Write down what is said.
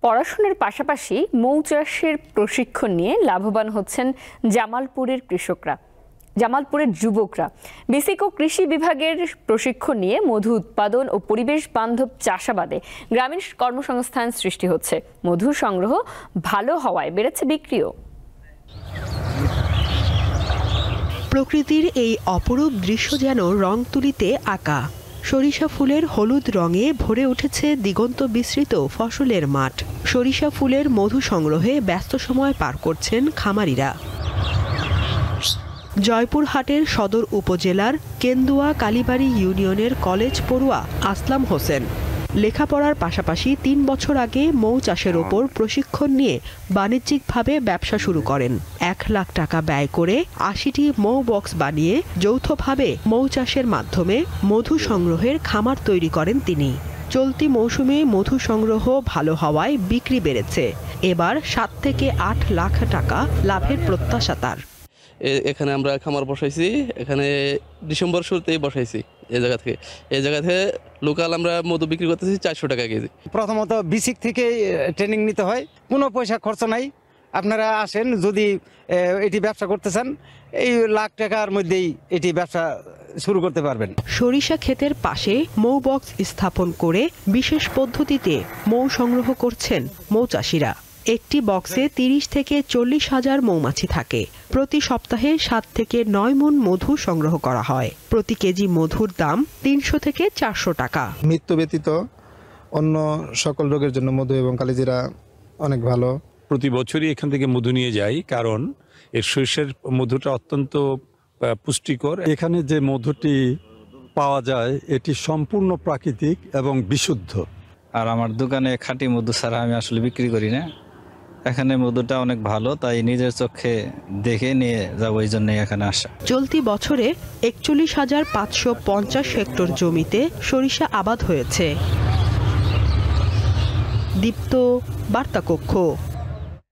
পড়াশোনার পাশাপাশি মৌ চাষের প্রশিক্ষণ নিয়ে লাভবান হচ্ছেন জামালপুরের কৃষকরা। জামালপুরের যুবকরা বেসিক ও কৃষি বিভাগের প্রশিক্ষণ নিয়ে মধু উৎপাদন ও পরিবেশ বান্ধব চাষাবাদে গ্রামীণ কর্মসংস্থান সৃষ্টি হচ্ছে। মধু সংগ্রহ ভালো হওয়ায় বেড়েছে বিক্রিও। প্রকৃতির এই অপরূপ দৃশ্য যেন রং তুলিতে আঁকা। সরিষা ফুলের হলুদ রঙে ভরে উঠেছে দিগন্ত বিস্তৃত ফসলের মাঠ। সরিষা ফুলের মধু সংগ্রহে ব্যস্ত সময় পার করছেন খামারিরা। জয়পুরহাটের সদর উপজেলার কেন্দুয়া কালীবাড়ি ইউনিয়নের কলেজ পড়ুয়া আসলাম হোসেন লেখাপড়ার পাশাপাশি ৩ বছর আগে মৌ চাষের ওপর প্রশিক্ষণ নিয়ে বাণিজ্যিকভাবে ব্যবসা শুরু করেন। ১ লাখ টাকা ব্যয় করে ৮০টি মৌ বক্স বানিয়ে যৌথভাবে মৌ চাষের মাধ্যমে মধু সংগ্রহের খামার তৈরি করেন তিনি। চলতি মৌসুমে মধু সংগ্রহ ভালো হওয়ায় বিক্রি বেড়েছে। এবার ৭ থেকে ৮ লাখ টাকা লাভের প্রত্যাশা তার। এখানে আমরা খামার বসাইছি, এখানে ডিসেম্বর শুরুতেই বসাইছি। এই জায়গা থেকে লোকাল আমরা মধু বিক্রি করতেছি ৪০০ টাকা কেজি। প্রথমত বেসিক থেকে ট্রেনিং নিতে হয়, কোনো পয়সা খরচ নাই। আপনারা আসেন, যদি এটি ব্যবসা করতে চান এই লাখ টাকার মধ্যেই এটি ব্যবসা শুরু করতে পারবেন। সরিষা ক্ষেতের পাশে মৌ বক্স স্থাপন করে বিশেষ পদ্ধতিতে মৌ সংগ্রহ করছেন মৌচাষীরা। একটি বক্সে ৩০ থেকে ৪০ হাজার মৌমাছি থাকে। প্রতি সপ্তাহে ৭ থেকে ৯ মণ মধু সংগ্রহ করা হয়। প্রতি কেজি মধুর দাম ৩০০ থেকে ৪০০ টাকা। মৃত্যু ব্যতীত অন্য সকল রোগের জন্য মধু এবং কালিজিরা অনেক ভালো। প্রতি বছরই এখান থেকে মধু নিয়ে যাই, কারণ এর সরিষার মধুটা অত্যন্ত পুষ্টিকর। এখানে যে মধুটি পাওয়া যায় এটি সম্পূর্ণ প্রাকৃতিক এবং বিশুদ্ধ। আর আমার দোকানে খাঁটি মধু ছাড়া আমি আসলে বিক্রি করি না। এখানে মধুটা অনেক ভালো, তাই নিজের চোখে দেখে নিয়ে যাবো, এই জন্যই এখানে আসা। চলতি বছরে ৪১,৫৫০ হেক্টর জমিতে সরিষা আবাদ হয়েছে। দীপ্ত বার্তা কক্ষ।